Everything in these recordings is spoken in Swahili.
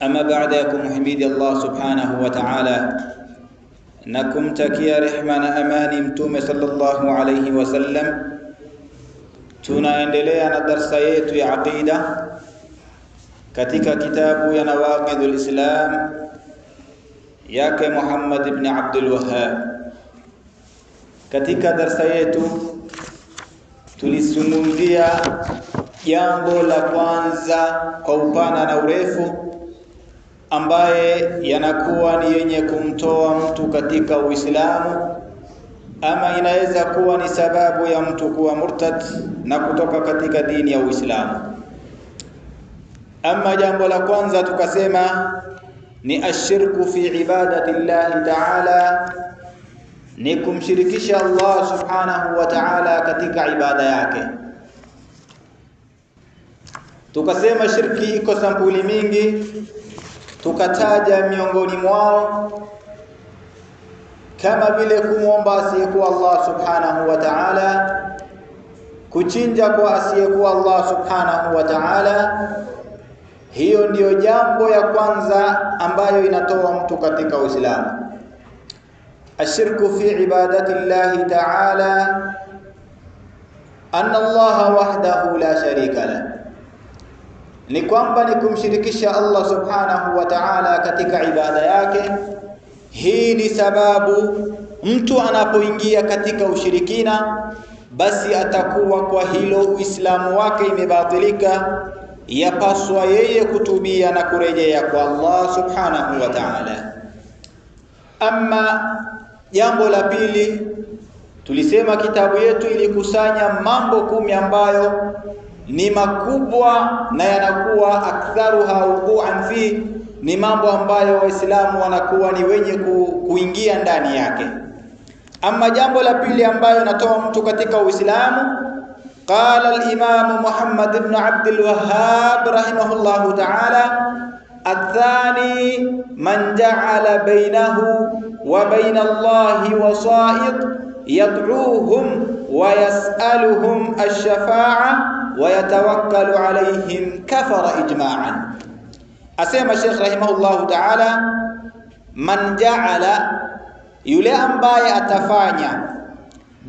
Ama baada ya kumhimidi Allah subhanahu wa ta'ala na kumtakia rehma na amani mtume sallallahu alayhi wasallam, tunaendelea na darsa yetu ya aqida katika kitabu ya Nawaqidul Islam yake Muhammad ibn Abdul Wahhab. Katika darsa yetu tulisungumzia jambo la kwanza kwa upana na urefu ambaye yanakuwa ni yenye kumtoa mtu katika Uislamu, ama inaweza kuwa ni sababu ya mtu kuwa murtad na kutoka katika dini ya Uislamu. Ama jambo la kwanza tukasema ni ashirku fi ibadati Allah ta'ala, ni kumshirikisha Allah subhanahu wa ta'ala katika ibada yake. Tukasema shirki iko sampuli mingi, tukataja miongoni mwao kama vile kumwomba asiyekuwa Allah subhanahu wa ta'ala, kuchinja kwa asiyekuwa Allah subhanahu wa ta'ala. Hiyo ndiyo jambo ya kwanza ambayo inatoa mtu katika Uislamu. Ashirku fi ibadati Allah ta'ala anna Allah wahdahu la sharika la, ni kwamba ni kumshirikisha Allah subhanahu wa ta'ala katika ibada yake. Hii ni sababu mtu anapoingia katika ushirikina, basi atakuwa kwa hilo Uislamu wake imebatilika, yapaswa yeye kutubia na kurejea kwa Allah subhanahu wa ta'ala. Ama jambo la pili, tulisema kitabu yetu ilikusanya mambo 10 ambayo ni makubwa na yanakuwa aktharuha wuqu'an fi, ni mambo ambayo waislamu wanakuwa ni wenye kuingia ndani yake. Ama jambo la pili ambayo natoa mtu katika Uislamu, qala al-Imam Muhammad ibn Abdul Wahhab rahimahullahu ta'ala, athani man ja'ala bainahu wa baina Allahi wasa'id yad'uuhum wa yas'aluhum ash-shafa'a wa yatawakkalu alayhim kafara ijma'an. Asema Sheikh rahimahullahu ta'ala, man ja'ala, yule ambaye atafanya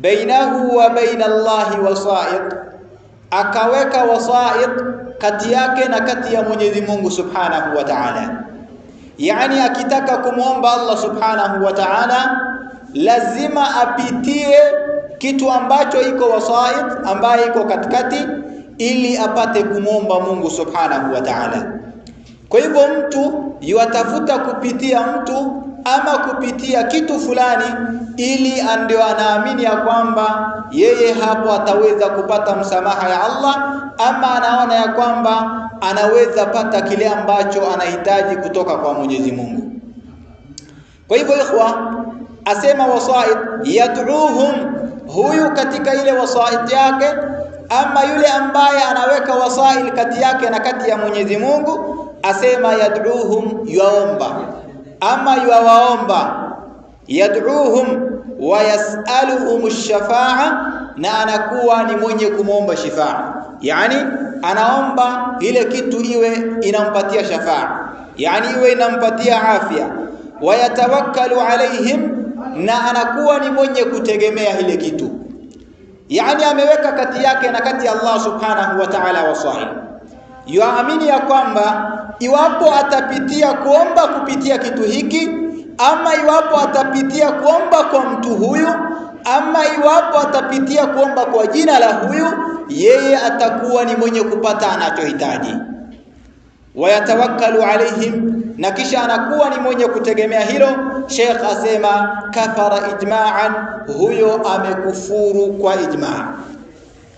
bainahu wa baina Allahi wasa'id, akaweka wasa'id kati yake na kati ya Mwenyezi Mungu subhanahu wa ta'ala. Yani akitaka kumwomba Allah subhanahu wa ta'ala lazima apitie kitu ambacho iko wasa'id, ambaye iko katikati, ili apate kumwomba Mungu subhanahu wa ta'ala. Kwa hivyo mtu yuatafuta kupitia mtu ama kupitia kitu fulani, ili ndio anaamini ya kwamba yeye hapo ataweza kupata msamaha ya Allah, ama anaona ya kwamba anaweza pata kile ambacho anahitaji kutoka kwa Mwenyezi Mungu. Kwa hivyo ikhwa, asema wasa'id yad'uuhum, huyu katika ile wasa'id yake, ama yule ambaye anaweka wasa'il kati yake na kati ya Mwenyezi Mungu, asema yad'uuhum, yuomba ama yuwaomba, yad'uuhum wa yas'aluhum ash-shafa'a, na anakuwa ni mwenye kumwomba shafa'a, yani anaomba ile kitu iwe inampatia shafa'a, yani iwe inampatia afya. Wa yatawakkalu alaihim, na anakuwa ni mwenye kutegemea ile kitu, yani ameweka kati yake na kati ya Allah subhanahu wa ta'ala wasa'il. Yuamini ya kwamba iwapo atapitia kuomba kupitia kitu hiki, ama iwapo atapitia kuomba kwa mtu huyu, ama iwapo atapitia kuomba kwa jina la huyu, yeye atakuwa ni mwenye kupata anachohitaji. Wayatawakkalu alaihim, na kisha anakuwa ni mwenye kutegemea hilo. Sheikh asema kafara ijma'an, huyo amekufuru kwa ijma',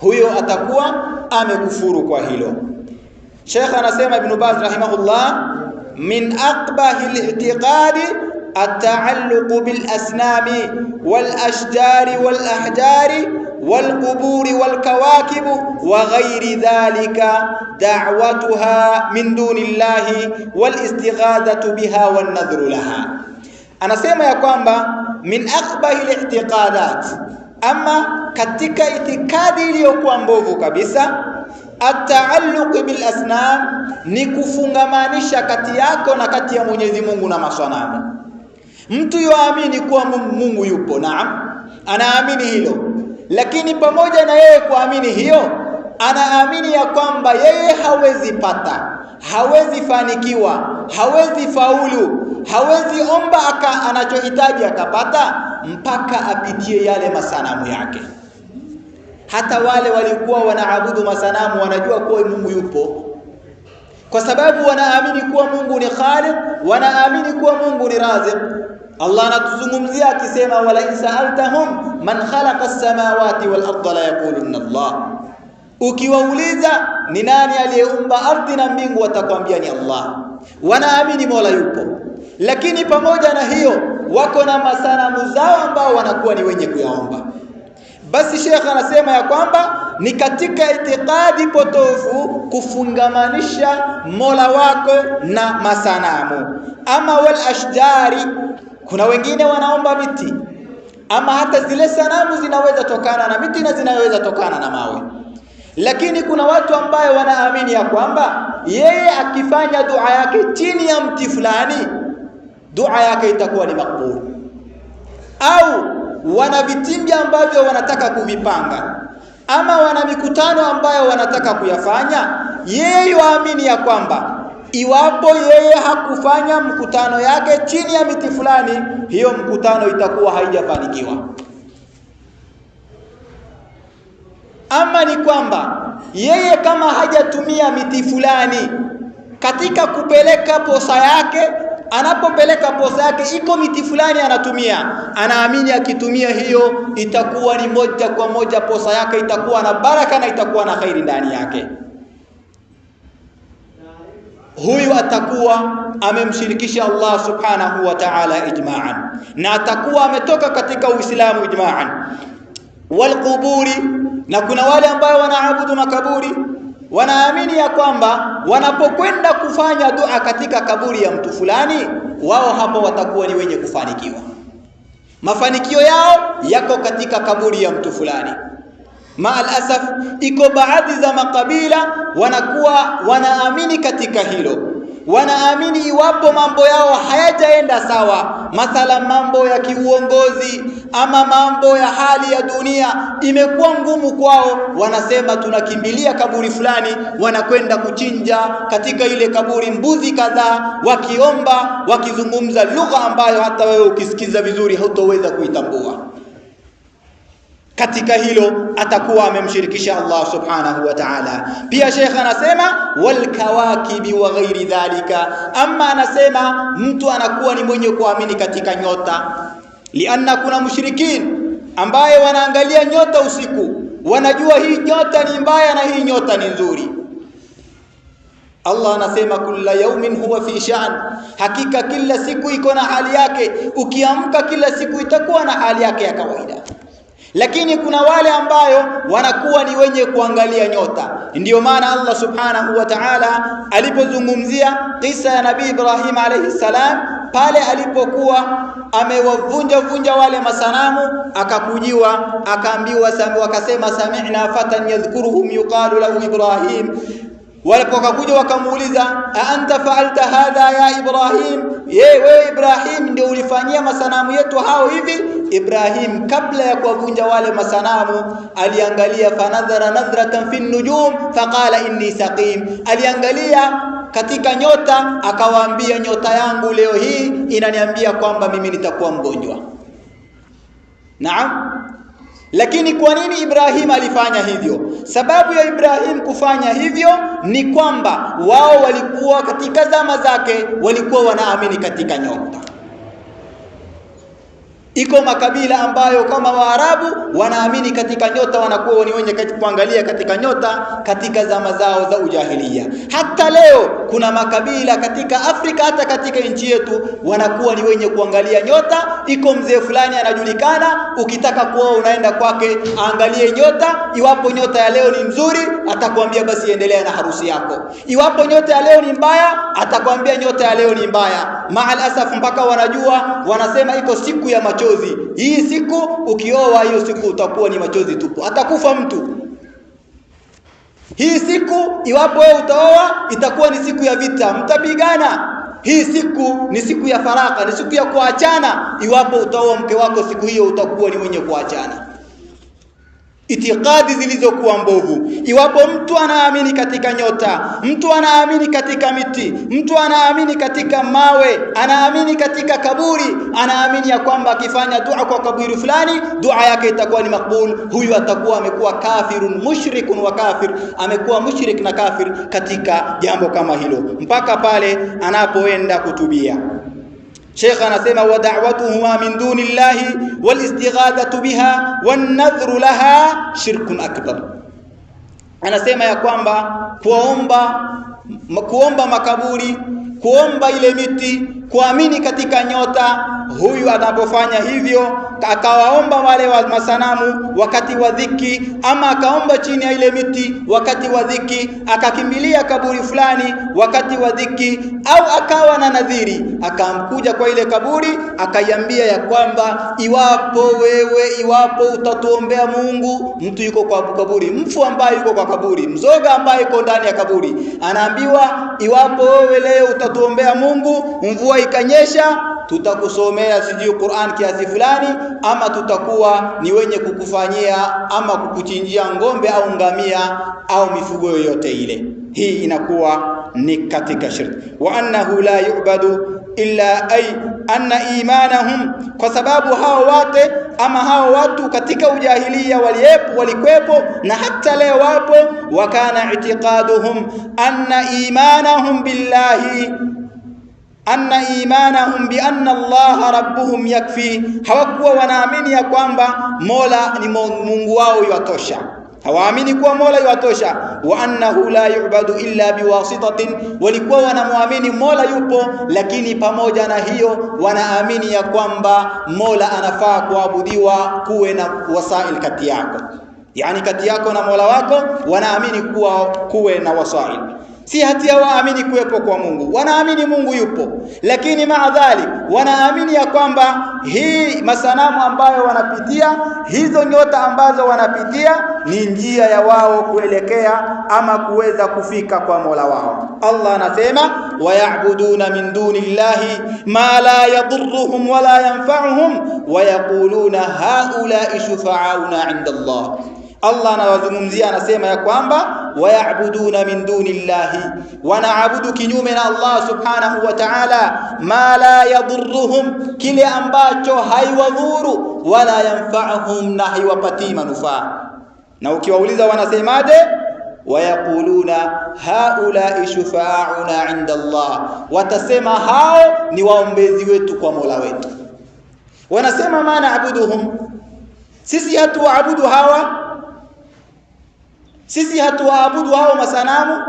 huyo atakuwa amekufuru kwa hilo. Sheikh anasema Ibn Baz rahimahullah, min aqbahi al-i'tiqadi at-ta'alluq bil asnami wal ashjari wal ahjari wal quburi wal kawakib wa ghayri dhalika da'watuha min dunillahi wal istighadatu biha wan nadhru laha. Anasema ya kwamba min aqbahi al-i'tiqadat, ama katika itikadi iliyokuwa mbovu kabisa, At-taalluq bil asnam ni kufungamanisha kati yako na kati ya Mwenyezi Mungu na masanamu. Mtu yuamini kuwa Mungu yupo, naam, anaamini hilo, lakini pamoja na yeye kuamini hiyo, anaamini ya kwamba yeye hawezi pata, hawezi fanikiwa, hawezi faulu, hawezi omba anachohitaji akapata mpaka apitie yale masanamu yake. Hata wale walikuwa wanaabudu masanamu wanajua kuwa Mungu yupo, kwa sababu wanaamini kuwa Mungu ni Khaliq, wanaamini kuwa Mungu ni Raziq. Allah anatuzungumzia akisema, wala in sa'altahum man khalaqa as-samawati wal arda la yaqulunna Allah. Ukiwauliza ni nani aliyeumba ardhi na mbingu, watakwambia ni Allah. Wanaamini Mola yupo, lakini pamoja na hiyo wako na masanamu zao ambao wanakuwa ni wenye kuyaomba. Basi Sheikh anasema ya kwamba ni katika itikadi potofu kufungamanisha Mola wako na masanamu. Ama wal ashjari, kuna wengine wanaomba miti, ama hata zile sanamu zinaweza tokana na miti na zinaweza tokana na mawe. Lakini kuna watu ambao wanaamini ya kwamba yeye akifanya dua yake chini ya mti fulani, dua yake itakuwa ni makbul. Au wana vitimbi ambavyo wanataka kuvipanga, ama wana mikutano ambayo wanataka kuyafanya, yeye waamini ya kwamba iwapo yeye hakufanya mkutano yake chini ya miti fulani, hiyo mkutano itakuwa haijafanikiwa. Ama ni kwamba yeye kama hajatumia miti fulani katika kupeleka posa yake, anapopeleka posa yake iko miti fulani anatumia, anaamini akitumia hiyo itakuwa ni moja kwa moja posa yake itakuwa na baraka na itakuwa na khairi ndani yake. Huyu atakuwa amemshirikisha Allah subhanahu wa ta'ala ijma'an, na atakuwa ametoka katika Uislamu ijma'an. Wal quburi, na kuna wale ambao wanaabudu makaburi, wanaamini ya kwamba wanapokwenda kufanya dua katika kaburi ya mtu fulani, wao hapo watakuwa ni wenye kufanikiwa. Mafanikio yao yako katika kaburi ya mtu fulani. Maal asaf, iko baadhi za makabila wanakuwa wanaamini katika hilo. Wanaamini iwapo mambo yao hayajaenda sawa, mathala mambo ya kiuongozi ama mambo ya hali ya dunia imekuwa ngumu kwao, wanasema tunakimbilia kaburi fulani, wanakwenda kuchinja katika ile kaburi mbuzi kadhaa, wakiomba, wakizungumza lugha ambayo hata wewe ukisikiza vizuri hautoweza kuitambua. Katika hilo atakuwa amemshirikisha Allah subhanahu wa ta'ala. Pia Sheikh anasema wal kawakibi wa ghairi dhalika, ama anasema mtu anakuwa ni mwenye kuamini katika nyota. Lianna kuna mushrikin ambaye wanaangalia nyota usiku, wanajua hii nyota ni mbaya na hii nyota ni nzuri. Allah anasema kulla yawmin huwa fi sha'n, hakika kila siku iko na hali yake. Ukiamka kila siku itakuwa na hali yake ya kawaida. Lakini kuna wale ambayo wanakuwa ni wenye kuangalia nyota. Ndiyo maana Allah subhanahu wa ta'ala alipozungumzia kisa ya Nabii Ibrahim alayhi salam, pale alipokuwa amewavunja wale masanamu, akakujiwa akaambiwa, wakasema sami'na fatan yadhkuruhum yuqalu lahu Ibrahim. Walipokuja wakamuuliza, anta fa'alta hadha ya Ibrahim, wewe Ibrahim ndio ulifanyia masanamu yetu hao hivi? Ibrahim kabla ya kuwavunja wale masanamu aliangalia, fanadhara nadhratan fi nujum faqala inni saqim, aliangalia katika nyota akawaambia, nyota yangu leo hii inaniambia kwamba mimi nitakuwa mgonjwa. Naam. Lakini kwa nini Ibrahim alifanya hivyo? Sababu ya Ibrahim kufanya hivyo ni kwamba wao walikuwa katika zama zake walikuwa wanaamini katika nyota. Iko makabila ambayo kama Waarabu wanaamini katika nyota, wanakuwa ni wenye kuangalia katika nyota katika zama zao za ujahilia. Hata leo kuna makabila katika Afrika, hata katika nchi yetu wanakuwa ni wenye kuangalia nyota. Iko mzee fulani anajulikana, ukitaka kuoa unaenda kwake aangalie nyota. Iwapo nyota ya leo ni nzuri, atakwambia basi endelea na harusi yako. Iwapo nyota ya leo ni mbaya, atakwambia nyota ya leo ni mbaya. Maal asaf, mpaka wanajua, wanasema iko siku ya machozi. Hii siku ukioa, hiyo siku utakuwa ni machozi tupu, atakufa mtu. Hii siku iwapo wewe utaoa itakuwa ni siku ya vita, mtapigana. Hii siku ni siku ya faraka, ni siku ya kuachana. Iwapo utaoa mke wako siku hiyo utakuwa ni mwenye kuachana. Itikadi zilizokuwa mbovu. Iwapo mtu anaamini katika nyota, mtu anaamini katika miti, mtu anaamini katika mawe, anaamini katika kaburi, anaamini ya kwamba akifanya dua kwa kaburi fulani dua yake itakuwa ni makbul, huyu atakuwa amekuwa kafirun mushrikun wa kafir, amekuwa mushrik na kafir katika jambo kama hilo, mpaka pale anapoenda kutubia. Sheikh anasema wa da'watuhuma min dunillahi wal istighathatu biha wan nadhru laha shirkun akbar. Anasema ya kwamba kuomba makaburi, kuomba ile miti, kuamini katika nyota, huyu anapofanya hivyo akawaomba wale wa masanamu wakati wa dhiki, ama akaomba chini ya ile miti wakati wa dhiki, akakimbilia kaburi fulani wakati wa dhiki, au akawa na nadhiri akamkuja kwa ile kaburi akaiambia ya kwamba iwapo utatuombea Mungu, mtu yuko kwa kaburi, mfu ambaye yuko kwa kaburi, mzoga ambaye yuko ndani ya kaburi, anaambiwa iwapo wewe leo utatuombea Mungu, mvua ikanyesha, tutakusomea sijui Qur'an kiasi fulani, ama tutakuwa ni wenye kukufanyia ama kukuchinjia ngombe au ngamia au mifugo yoyote ile. Hii inakuwa ni katika shirki. Wa annahu la yu'badu illa ay anna imanahum, kwa sababu hao watu katika ujahilia walikwepo na hata leo wapo. Wa kana i'tiqaduhum anna imanahum bi anna Allah rabbuhum yakfi, hawakuwa wanaamini ya kwamba Mola ni Mungu wao yatosha, hawaamini kuwa Mola yatosha. Wa annahu la yu'badu illa biwasitatin, walikuwa wanamuamini Mola yupo, lakini pamoja na hiyo wanaamini ya kwamba Mola anafaa kuabudiwa, kuwe na wasail kati yako, yani kati yako na Mola wako wanaamini kuwe na wasail. Si hatia waamini kuwepo kwa Mungu, wanaamini Mungu yupo, lakini maadhali wanaamini ya kwamba hii masanamu ambayo wanapitia, hizo nyota ambazo wanapitia ni njia ya wao kuelekea ama kuweza kufika kwa Mola wao. Allah anasema waya'buduna min dunillahi ma la yadurruhum wala yanfa'uhum wa yaquluna haula'i shufa'auna 'inda Allah. Allah anawazungumzia, anasema ya kwamba waya'buduna min dunillahi, wanaabudu kinyume na Allah subhanahu wa ta'ala, ma la yadurruhum, kile ambacho haiwadhuru, wala yanfa'uhum, na haiwapati manufaa. Na ukiwauliza wanasemaje? wayaquluna haula'i shufa'auna 'inda Allah, watasema hao ni waombezi wetu kwa Mola wetu. Wanasema ma na'buduhum, sisi hatuabudu hawa, sisi hatuabudu hao masanamu.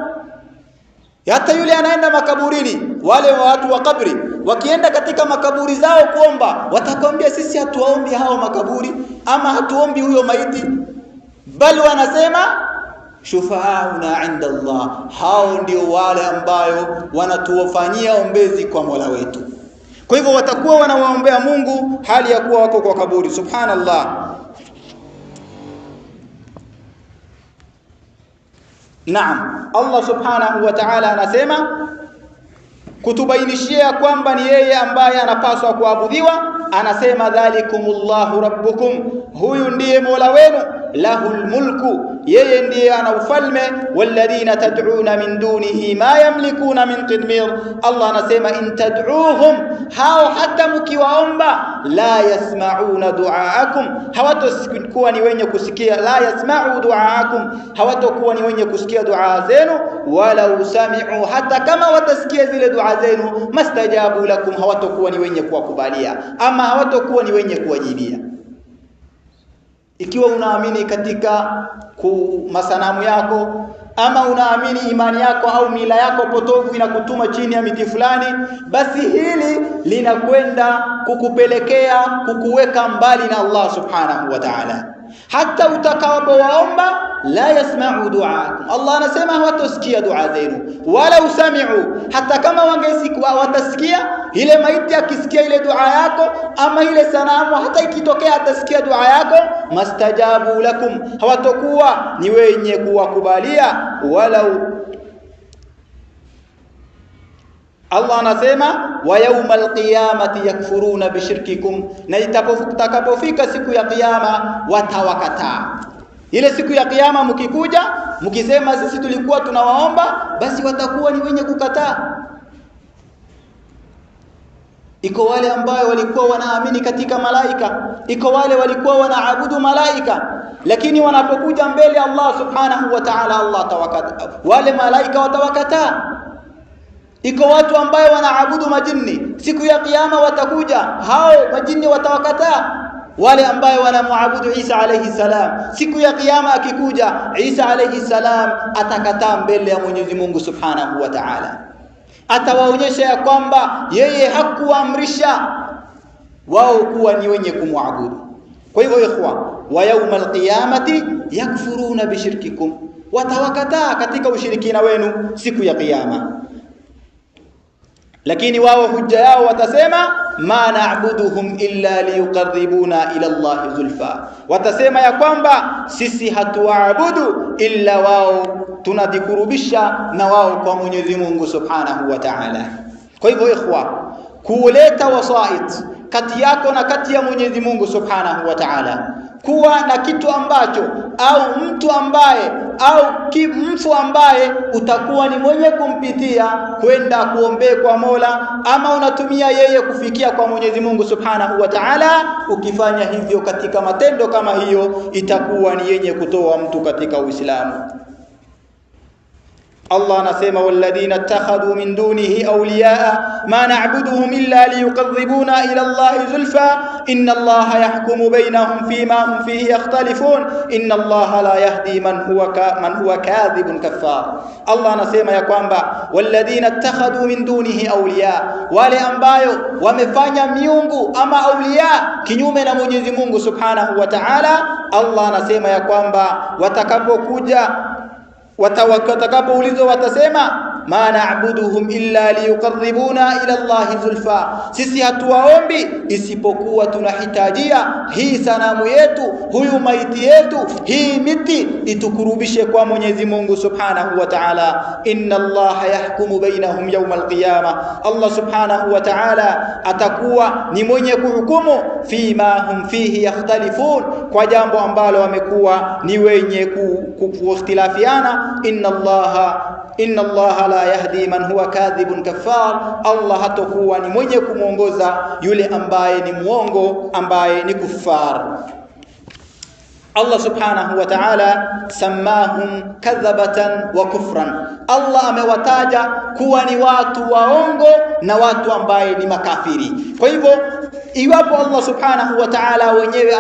Hata yule anaenda makaburini, wale watu wa kabri wakienda katika makaburi zao kuomba, watakwambia sisi hatuombi hao makaburi ama hatuombi huyo maiti, bali wanasema shufa'auna 'inda Allah, hao ndio wale ambayo wanatuwafanyia ombezi kwa Mola wetu. Kwa hivyo watakuwa wanawaombea Mungu hali ya kuwa wako kwa kaburi. Subhanallah. Naam, Allah subhanahu wa ta'ala anasema kutubainishia kwamba ni yeye ambaye anapaswa kuabudiwa. Anasema dhalikumullahu rabbukum, huyu ndiye Mola wenu, lahul mulku, yeye ndiye ana ufalme, walladhina tad'una min dunihi ma yamlikuna min qidmir. Allah anasema in tad'uuhum, hao hata mkiwaomba, la yasma'una du'aakum, hawatakuwa ni wenye kusikia, la yasma'u du'aakum, hawatakuwa ni wenye kusikia dua zenu, wala usami'u, hata kama watasikia zile dua zenu, mastajabu lakum, hawatakuwa ni wenye kuwakubalia ama hawatakuwa ni wenye kuwajibia. Ikiwa unaamini katika masanamu yako, ama unaamini imani yako au mila yako potofu inakutuma chini ya miti fulani, basi hili linakwenda kukupelekea kukuweka mbali na Allah subhanahu wa ta'ala. hata utakapowaomba la yasma'u du'aakum, Allah anasema hawatosikia dua zenu, wala usami'u, hata kama wangesikia watasikia. Ile maiti akisikia ile dua yako ama ile sanamu, hata ikitokea atasikia dua yako, mastajabu lakum, hawatakuwa ni wenye kuwakubalia. Walau Allah anasema wa yawmal qiyamati yakfuruna bishirkikum, na itakapofika siku ya kiyama watawakataa. Ile siku ya kiyama mkikuja mkisema sisi tulikuwa tunawaomba, basi watakuwa ni wenye kukataa. Iko wale ambao walikuwa wanaamini katika malaika, iko wale walikuwa wanaabudu malaika, lakini wanapokuja mbele Allah subhanahu wa ta'ala, Allah tawakataa, wale malaika watawakataa. Iko watu ambao wanaabudu majini, siku ya kiyama watakuja, hao majini watawakataa. Wale ambao wanamwabudu Isa alayhi salam, siku ya kiyama akikuja Isa alayhi salam atakataa mbele ya Mwenyezi Mungu subhanahu wa ta'ala, atawaonyesha ya kwamba yeye hakuamrisha wao kuwa ni wenye kumwabudu. Kwa hivyo ikhwa, wa yawmal qiyamati yakfuruna bishirkikum, watawakataa katika ushirikina wenu siku ya kiyama. Lakini wao hujja yao watasema ma na'buduhum illa liyuqarribuna ila Allah zulfa, watasema ya kwamba sisi hatuabudu illa wao tunadikurubisha na wao kwa Mwenyezi Mungu subhanahu wa ta'ala. Kwa hivyo ikhwa, kuleta wasait kati yako na kati ya Mwenyezi Mungu subhanahu wa ta'ala, kuwa na kitu ambacho au mtu ambaye au mtu ambaye utakuwa ni mwenye kumpitia kwenda kuombea kwa Mola, ama unatumia yeye kufikia kwa Mwenyezi Mungu subhanahu wa ta'ala, ukifanya hivyo katika matendo kama hiyo itakuwa ni yenye kutoa mtu katika Uislamu. Allah anasema walladhina ittakhadhu min dunihi awliyaa ma na'buduhum illa liyuqarribuna ila Allahi zulfa inna Allaha yahkumu bainahum fima hum fihi yakhtalifun inna Allaha la yahdi man huwa kadhibun kaffar. Allah anasema ya kwamba walladhina ittakhadhu min dunihi awliyaa, wale ambayo wamefanya miungu ama awliya kinyume na Mwenyezi Mungu subhanahu wa ta'ala, Allah anasema ya kwamba watakapokuja watakapoulizwa watasema ma na'buduhum illa liyuqarribuna ila Allahi zulfa, sisi hatuwaombi isipokuwa tunahitajia hii sanamu yetu, huyu maiti yetu, hii miti itukurubishe kwa Mwenyezi Mungu subhanahu wa ta'ala. Inna Allaha yahkumu bainahum yawmal qiyama, Allah subhanahu wa ta'ala atakuwa ni mwenye kuhukumu fima hum fihi yakhtalifun, kwa jambo ambalo wamekuwa ni wenye kuikhtilafiana. Inna Allaha la yahdi man huwa kadhibun kaffar, Allah hatakuwa ni mwenye kumuongoza yule ambaye ni muongo, ambaye ni kuffar. Allah subhanahu wa ta'ala sammahum kadhabatan wa kufran, Allah amewataja kuwa ni watu waongo na watu ambaye ni makafiri. Kwa hivyo iwapo Allah subhanahu wa ta'ala wenyewe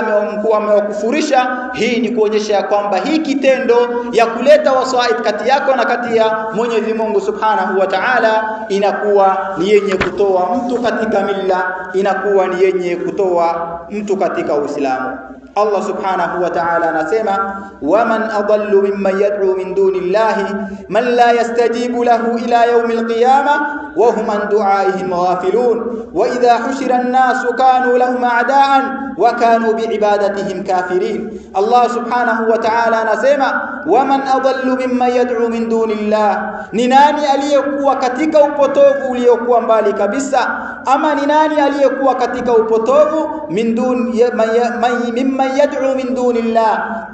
amewakufurisha, hii ni kuonyesha kwamba hii kitendo ya kuleta waswait kati yako na kati ya Mwenyezi Mungu subhanahu wa ta'ala inakuwa ni yenye kutoa mtu katika milla, inakuwa ni yenye kutoa mtu katika Uislamu. Allah subhanahu wa ta'ala anasema waman adallu mimman yad'u min dunillahi man la yastajibu lahu ila yawmil qiyamah wa hum an du'aihim ghafilun wa idha hushira an-nasu kanu lahum a'da'an wa kanu bi'ibadatihim kafirin. Allah subhanahu wa ta'ala anasema waman adallu mimman yad'u min dunillah, ni nani aliyekuwa katika upotovu uliokuwa mbali kabisa, ama ni nani aliyekuwa katika upotovu mimman yad'u min dunillah,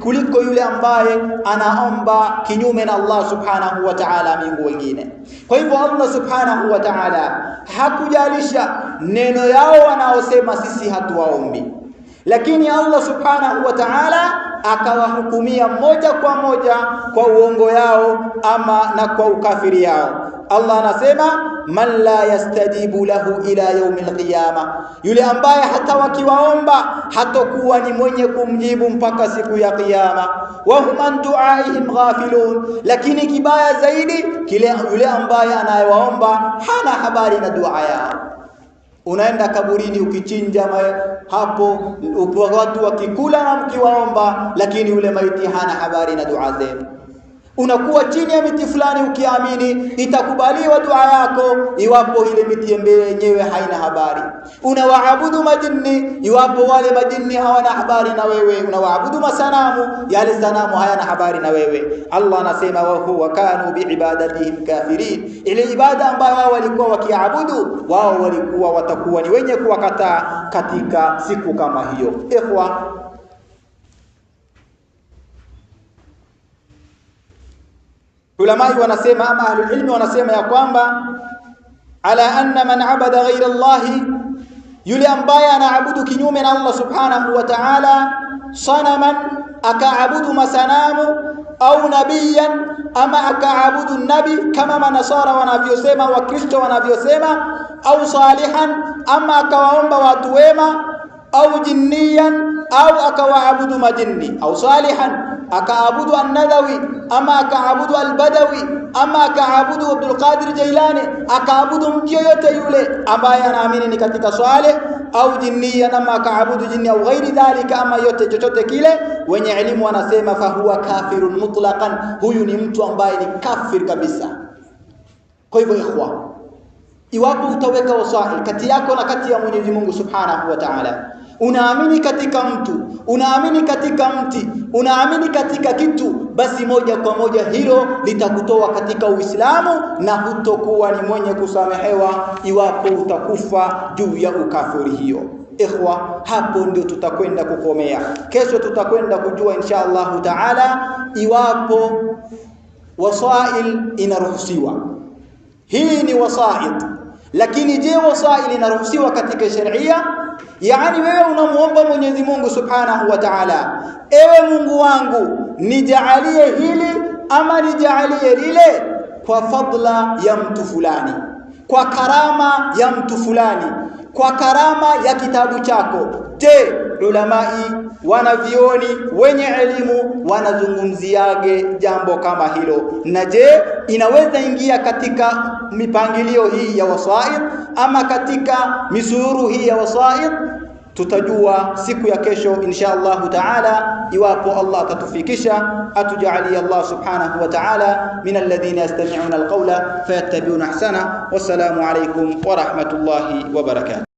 kuliko yule ambaye anaomba kinyume na Allah subhanahu wa ta'ala miungu wengine. Kwa hivyo Allah subhanahu wa ta'ala hakujalisha neno yao wanaosema sisi hatuwaombi, lakini Allah subhanahu wa ta'ala akawahukumia moja kwa moja kwa uongo yao ama na kwa ukafiri yao. Allah anasema man la yastajibu lahu ila yawmil qiyamah, yule ambaye hata wakiwaomba hatakuwa ni mwenye kumjibu mpaka siku ya kiyama. Wa hum an du'aihim ghafilun, lakini kibaya zaidi yule ambaye anayewaomba hana habari na dua yao. Unaenda kaburini ukichinja hapo, watu wakikula na mkiwaomba, lakini yule maiti hana habari na dua zenu. Unakuwa chini ya miti fulani ukiamini itakubaliwa dua yako iwapo ile miti yenyewe haina habari. Unawaabudu majini iwapo wale majini hawana habari na wewe. Unawaabudu masanamu, yale sanamu hayana habari na wewe. Allah anasema wa kanu biibadatihim kafirin, ile ibada ambayo wao walikuwa wakiabudu, wao walikuwa watakuwa ni wenye kuwakataa katika siku kama hiyo. Ikhwa, ulamai wanasema, ama ahlul ilmi wanasema ya kwamba ala anna man abada ghayra Allah, yule ambaye anaabudu kinyume na Allah subhanahu wa ta'ala, sanaman, akaabudu masanamu, au nabiyan, ama akaabudu nabi kama manasara wanavyosema, wakristo wanavyosema, au salihan, ama akawaomba watu wema, au jinniyan, au akawaabudu majini, au salihan akaabudu an-Nadawi, ama akaabudu al-Badawi, ama akaabudu Abdul Qadir Jailani, akaabudu mtu yote yule ambaye anaamini ni katika saleh, au jinniya, ama akaabudu jinni, au ghairi dhalika, ama yote chochote kile, wenye elimu wanasema fahuwa kafirun mutlaqan, huyu ni mtu ambaye ni kafir kabisa. Kwa hivyo ikhwa, iwapo utaweka wasail kati yako na kati ya Mwenyezi Mungu Subhanahu wa Ta'ala, unaamini katika mtu, unaamini katika mti, unaamini katika kitu, basi moja kwa moja hilo litakutoa katika Uislamu na hutokuwa ni mwenye kusamehewa iwapo utakufa juu ya ukafiri hiyo. Ikhwa, hapo ndio tutakwenda kukomea. Kesho tutakwenda kujua insha Allah Taala iwapo wasail inaruhusiwa. Hii ni wasail, lakini je, wasail inaruhusiwa katika sharia? Yani wewe unamuomba Mwenyezi Mungu Subhanahu wa Ta'ala, ewe Mungu wangu nijaalie hili ama nijaalie lile kwa fadla ya mtu fulani, kwa karama ya mtu fulani, kwa karama ya kitabu chako. Je, ulamai wanavioni wenye elimu wanazungumziage jambo kama hilo? Na je, inaweza ingia katika mipangilio hii ya wasaid ama katika misururu hii ya wasaid? Tutajua siku ya kesho insha Allah Taala, iwapo Allah atatufikisha, atujalie Allah Subhanahu wa Ta'ala min alladhina yastami'una alqawla fayattabi'una ahsana. Wassalamu alaykum wa rahmatullahi wa barakatuh.